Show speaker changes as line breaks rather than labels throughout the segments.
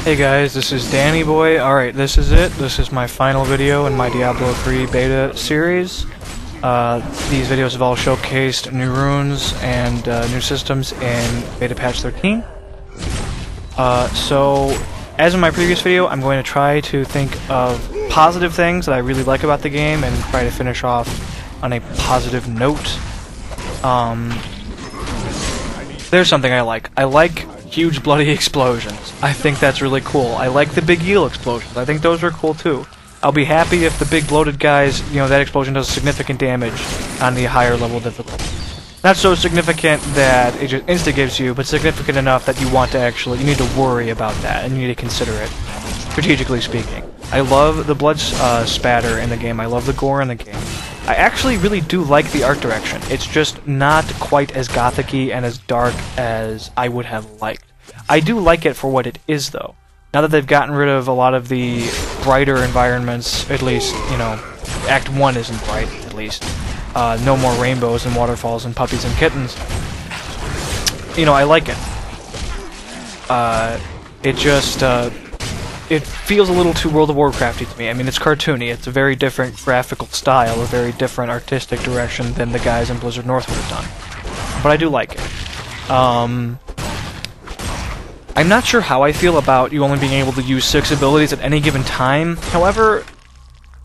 Hey guys, this is Danny Boy. Alright, this is it. This is my final video in my Diablo 3 beta series. These videos have all showcased new runes and new systems in beta patch 13. So, as in my previous video, I'm going to try to think of positive things that I really like about the game and try to finish off on a positive note. There's something I like. I like huge bloody explosions. I think that's really cool. I like the big eel explosions. I think those are cool too. I'll be happy if the big bloated guys, that explosion does significant damage on the higher level difficulty. Not so significant that it just instigates you, but significant enough that you want to you need to worry about that and you need to consider it, strategically speaking. I love the blood spatter in the game. I love the gore in the game. I actually really do like the art direction. It's just not quite as gothic-y and as dark as I would have liked. I do like it for what it is, though. Now that they've gotten rid of a lot of the brighter environments, at least, Act 1 isn't bright, at least. No more rainbows and waterfalls and puppies and kittens. I like it. It feels a little too World of Warcrafty to me. I mean, it's cartoony. It's a very different graphical style, a very different artistic direction than the guys in Blizzard North would have done. But I do like it. I'm not sure how I feel about you only being able to use 6 abilities at any given time. However,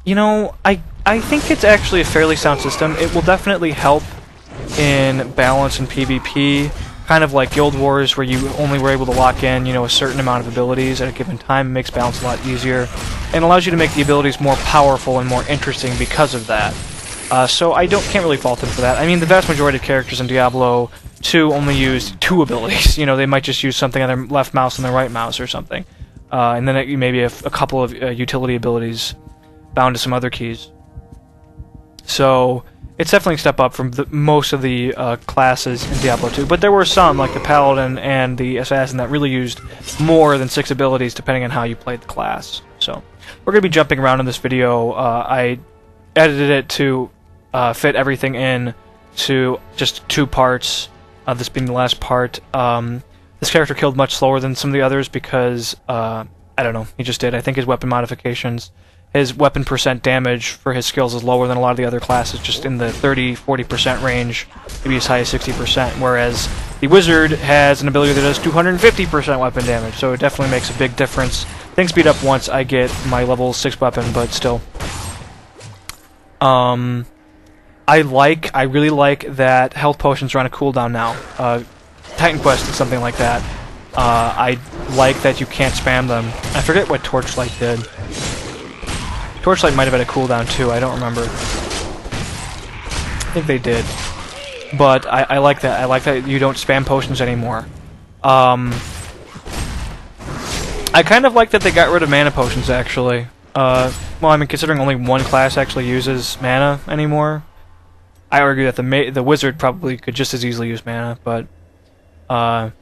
I think it's actually a fairly sound system. It will definitely help in balance and PvP. Kind of like Guild Wars, where you only were able to lock in, a certain amount of abilities at a given time. It makes balance a lot easier, and allows you to make the abilities more powerful and more interesting because of that. So I can't really fault them for that. I mean, the vast majority of characters in Diablo 2 only use 2 abilities. They might just use something on their left mouse and their right mouse or something, and then maybe a couple of utility abilities bound to some other keys. So it's definitely a step up from most of the classes in Diablo 2, but there were some, like the Paladin and the Assassin, that really used more than 6 abilities depending on how you played the class. So we're going to be jumping around in this video. I edited it to fit everything in to just 2 parts, this being the last part. This character killed much slower than some of the others because, I don't know, he just did. I think his weapon modifications, his weapon percent damage for his skills is lower than a lot of the other classes, just in the 30-40% range, maybe as high as 60%, whereas the Wizard has an ability that does 250% weapon damage, so it definitely makes a big difference. Things speed up once I get my level 6 weapon, but still. I really like that health potions are on a cooldown now. Titan Quest is something like that. I like that you can't spam them. I forget what Torchlight did. Torchlight might have had a cooldown too, I don't remember. I think they did. But I like that. I like that you don't spam potions anymore. I kind of like that they got rid of mana potions, actually. Well, I mean, considering only one class actually uses mana anymore, I argue that the Wizard probably could just as easily use mana, but I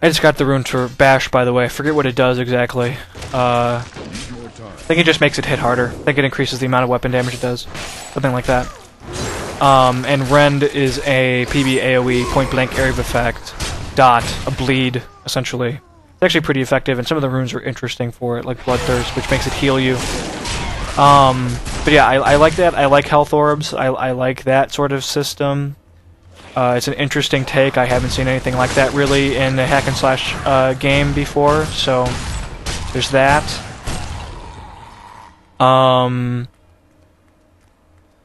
just got the rune for Bash, by the way. I forget what it does exactly. I think it just makes it hit harder. I think it increases the amount of weapon damage it does. Something like that. And Rend is a PB AoE, point-blank area of effect, a bleed, essentially. It's actually pretty effective, and some of the runes are interesting for it, like Bloodthirst, which makes it heal you. But yeah, I like that. I like health orbs. I like that sort of system. It's an interesting take. I haven't seen anything like that really in a hack and slash game before, so there's that. I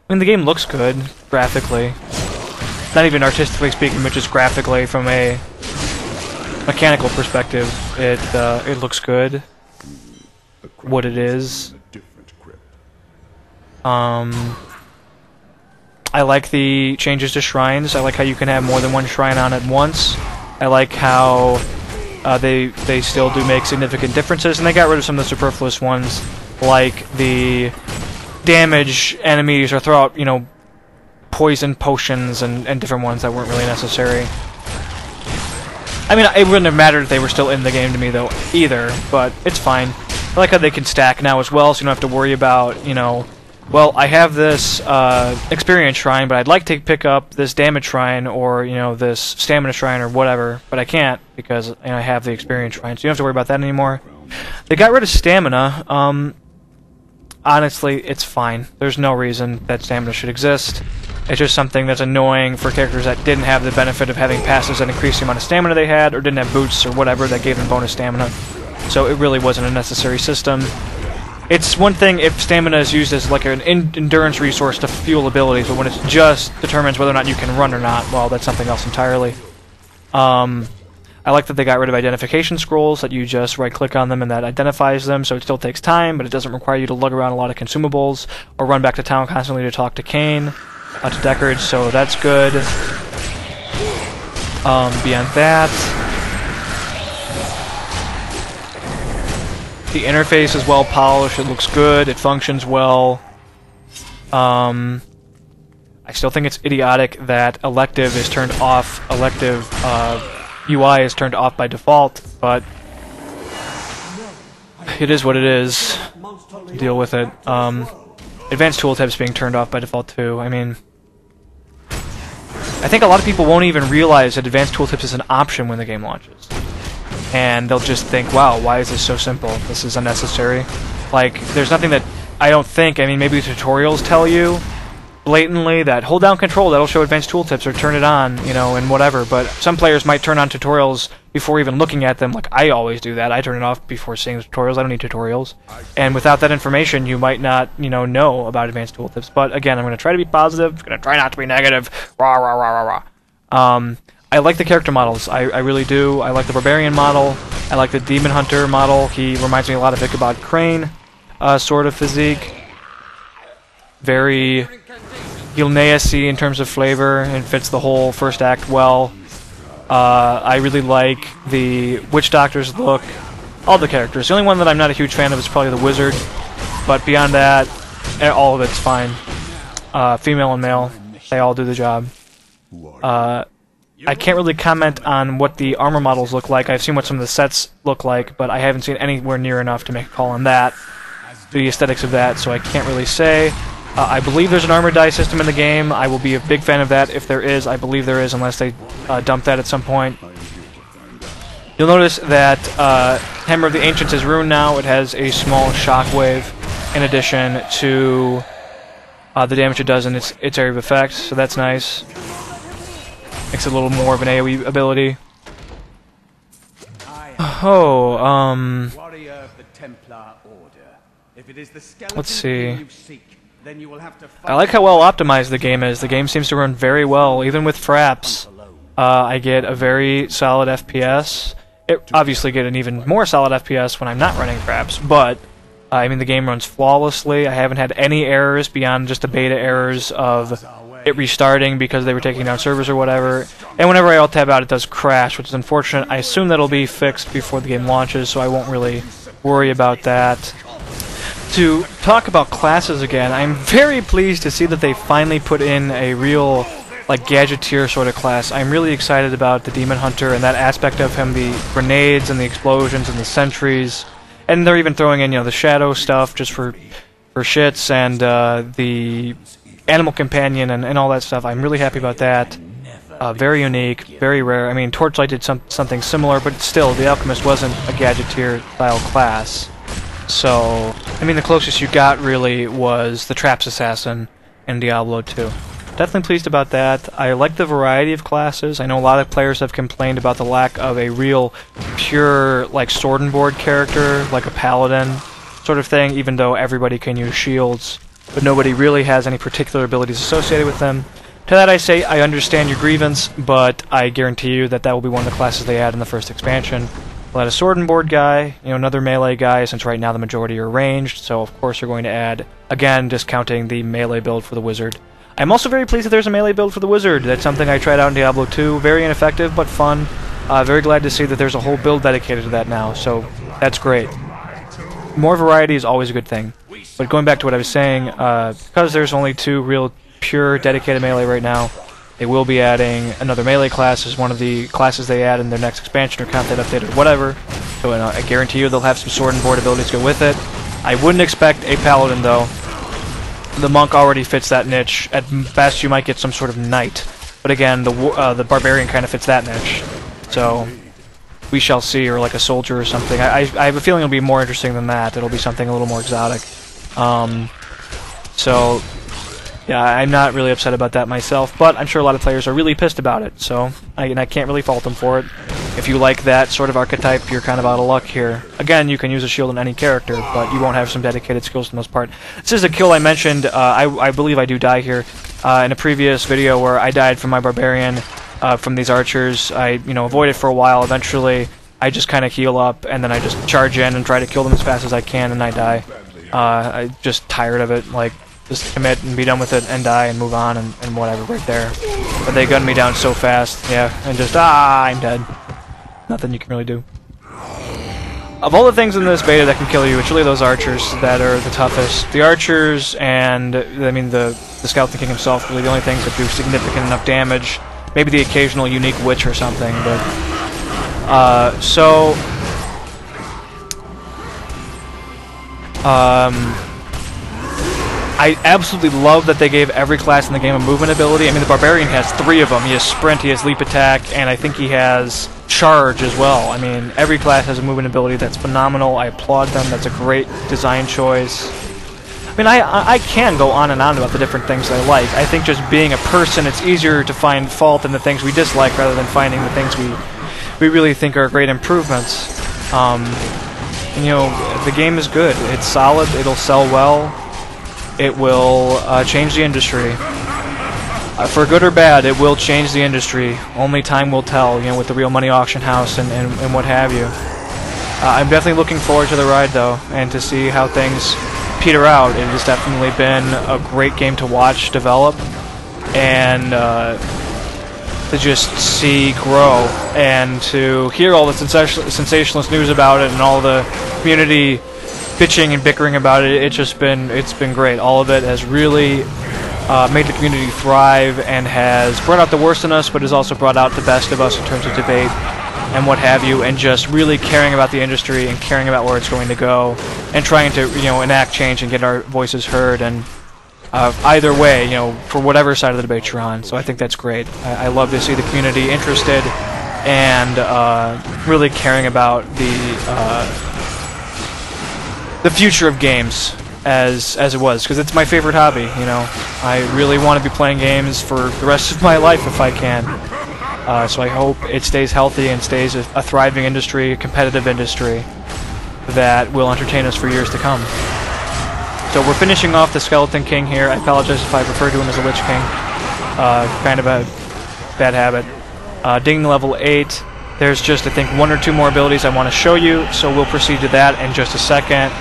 mean, the game looks good graphically. Not even artistically speaking, but just graphically from a mechanical perspective. It looks good. What it is. I like the changes to shrines. I like how you can have more than one shrine on at once. I like how they still do make significant differences, and they got rid of some of the superfluous ones, like the damage enemies or throw out, poison potions and different ones that weren't really necessary. I mean, it wouldn't have mattered if they were still in the game to me, though, either, but it's fine. I like how they can stack now as well, so you don't have to worry about, well, I have this experience shrine, but I'd like to pick up this damage shrine or, you know, this stamina shrine or whatever, but I can't because I have the experience shrine, so you don't have to worry about that anymore. They got rid of stamina. Honestly, it's fine. There's no reason that stamina should exist. It's just something that's annoying for characters that didn't have the benefit of having passes that increased the amount of stamina they had, or didn't have boots or whatever that gave them bonus stamina. So it really wasn't a necessary system. It's one thing if stamina is used as like an endurance resource to fuel abilities, but when it just determines whether or not you can run or not, well, that's something else entirely. I like that they got rid of identification scrolls, that you just right-click on them and that identifies them, so it still takes time, but it doesn't require you to lug around a lot of consumables or run back to town constantly to talk to Kane, to Deckard, so that's good. Beyond that, the interface is well polished, it looks good, it functions well. I still think it's idiotic that elective is turned off, UI is turned off by default, but it is what it is. Deal with it. Advanced tooltips being turned off by default too. I mean, I think a lot of people won't even realize that advanced tooltips is an option when the game launches. And they'll just think, wow, why is this so simple? This is unnecessary. Like, there's nothing that I don't think, I mean, maybe tutorials tell you blatantly that hold down control, that'll show advanced tooltips, or turn it on, you know, and whatever, but some players might turn on tutorials before even looking at them, like I always do that. I turn it off before seeing the tutorials. I don't need tutorials. And without that information, you might not, you know about advanced tooltips. But again, I'm going to try to be positive, I'm going to try not to be negative. Rah, rah, rah, rah, rah. I like the character models. I really do. I like the Barbarian model. I like the Demon Hunter model. He reminds me a lot of Ichabod Crane sort of physique. Very Gilneas-y in terms of flavor, and fits the whole first act well. I really like the Witch Doctor's look. All the characters. The only one that I'm not a huge fan of is probably the Wizard, but beyond that, all of it's fine. Female and male, they all do the job. I can't really comment on what the armor models look like. I've seen what some of the sets look like, but I haven't seen anywhere near enough to make a call on that, the aesthetics of that, so I can't really say. I believe there's an armor die system in the game. I will be a big fan of that if there is. I believe there is, unless they dump that at some point. You'll notice that Hammer of the Ancients is ruined now. It has a small shockwave in addition to the damage it does in its area of effect, so that's nice. Makes it a little more of an AoE ability. Let's see. I like how well optimized the game is. The game seems to run very well, even with fraps. I get a very solid FPS. It obviously get an even more solid FPS when I'm not running fraps, but I mean the game runs flawlessly. I haven't had any errors beyond just the beta errors of it restarting because they were taking down servers or whatever. And whenever I alt-tab out, it does crash, which is unfortunate. I assume that'll be fixed before the game launches, so I won't really worry about that. To talk about classes again, I'm very pleased to see that they finally put in a real, like, gadgeteer sort of class. I'm really excited about the Demon Hunter and that aspect of him, the grenades and the explosions and the sentries. And they're even throwing in, the shadow stuff just for shits, and the Animal Companion and all that stuff. I'm really happy about that. Very unique, very rare. I mean, Torchlight did something similar, but still, the Alchemist wasn't a gadgeteer-style class. So, I mean, the closest you got, really, was the Traps Assassin in Diablo 2. Definitely pleased about that. I like the variety of classes. I know a lot of players have complained about the lack of a real, pure, like, sword and board character, like a paladin sort of thing, even though everybody can use shields, but nobody really has any particular abilities associated with them. To that I say, I understand your grievance, but I guarantee you that that will be one of the classes they add in the first expansion. We'll add a sword and board guy, another melee guy, since right now the majority are ranged, so of course you're going to add, again, discounting the melee build for the wizard. I'm also very pleased that there's a melee build for the wizard. That's something I tried out in Diablo 2. Very ineffective, but fun. Very glad to see that there's a whole build dedicated to that now, so that's great. More variety is always a good thing. But going back to what I was saying, because there's only two real pure dedicated melee right now, they will be adding another melee class as one of the classes they add in their next expansion or content update or whatever. So I guarantee you they'll have some sword and board abilities to go with it. I wouldn't expect a paladin, though. the monk already fits that niche. At best, you might get some sort of knight, but again, the barbarian kind of fits that niche. So we shall see, or like a soldier or something. I have a feeling it'll be more interesting than that. It'll be something a little more exotic. So yeah, I'm not really upset about that myself, but I'm sure a lot of players are really pissed about it. So I can't really fault them for it. If you like that sort of archetype, you're kind of out of luck here. Again, you can use a shield in any character, but you won't have some dedicated skills for the most part. This is a kill I mentioned. I believe I do die here. In a previous video where I died from my barbarian, from these archers, I avoided for a while. Eventually, I just kind of heal up, and then I just charge in and try to kill them as fast as I can, and I die. I'm just tired of it. Like, just commit and be done with it and die and move on and whatever right there. But they gunned me down so fast, yeah, and just, I'm dead. Nothing you can really do. Of all the things in this beta that can kill you, it's really those archers that are the toughest. The archers and, I mean, the Skeleton King himself, really the only things that do significant enough damage. Maybe the occasional unique witch or something, but... I absolutely love that they gave every class in the game a movement ability. I mean, the Barbarian has 3 of them. He has Sprint, he has Leap Attack, and I think he has Charge as well. I mean, every class has a movement ability that's phenomenal. I applaud them. That's a great design choice. I mean, I can go on and on about the different things I like. I think just being a person, it's easier to find fault in the things we dislike rather than finding the things we really think are great improvements. The game is good. It's solid. It'll sell well. It will change the industry. For good or bad, it will change the industry. Only time will tell, with the real money auction house and what have you. I'm definitely looking forward to the ride, though, and to see how things peter out. It has definitely been a great game to watch develop, and to just see grow, and to hear all the sensationalist news about it and all the community bitching and bickering about it. It's been great. All of it has really made the community thrive and has brought out the worst in us, but has also brought out the best of us in terms of debate and what have you, and just really caring about the industry and caring about where it's going to go, and trying to enact change and get our voices heard, and either way, for whatever side of the debate you're on. So I think that's great. I love to see the community interested and really caring about the future of games as it was, because it's my favorite hobby. I really want to be playing games for the rest of my life if I can. So I hope it stays healthy and stays a thriving industry, a competitive industry that will entertain us for years to come. So we're finishing off the Skeleton King here. I apologize if I refer to him as a Lich King. Kind of a bad habit. Ding level 8. There's just, I think, 1 or 2 more abilities I want to show you, so we'll proceed to that in just a second.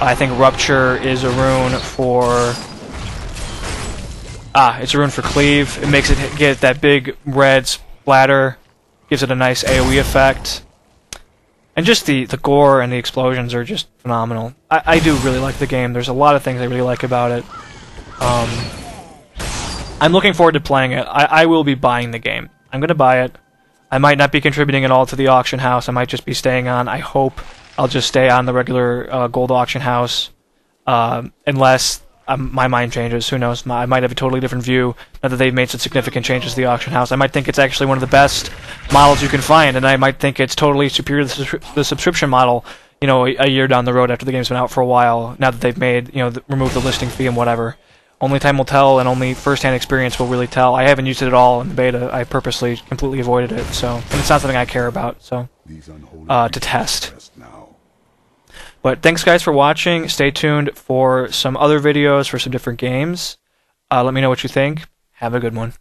I think Rupture is a rune for... it's a rune for Cleave. It makes it get that big red splatter. Gives it a nice AoE effect. And just the gore and the explosions are just phenomenal. I do really like the game. There's a lot of things I really like about it. I'm looking forward to playing it. I will be buying the game. I'm going to buy it. I might not be contributing at all to the auction house. I might just be staying on. I hope I'll just stay on the regular gold auction house. Unless my mind changes. Who knows? I might have a totally different view now that they've made such significant changes to the auction house. I might think it's actually one of the best models you can find, and I might think it's totally superior to the subscription model, a year down the road after the game's been out for a while, now that they've made, removed the listing fee and whatever. Only time will tell, and only first-hand experience will really tell. I haven't used it at all in the beta. I purposely completely avoided it, and it's not something I care about, to test. But thanks, guys, for watching. Stay tuned for some other videos for some different games. Let me know what you think. Have a good one.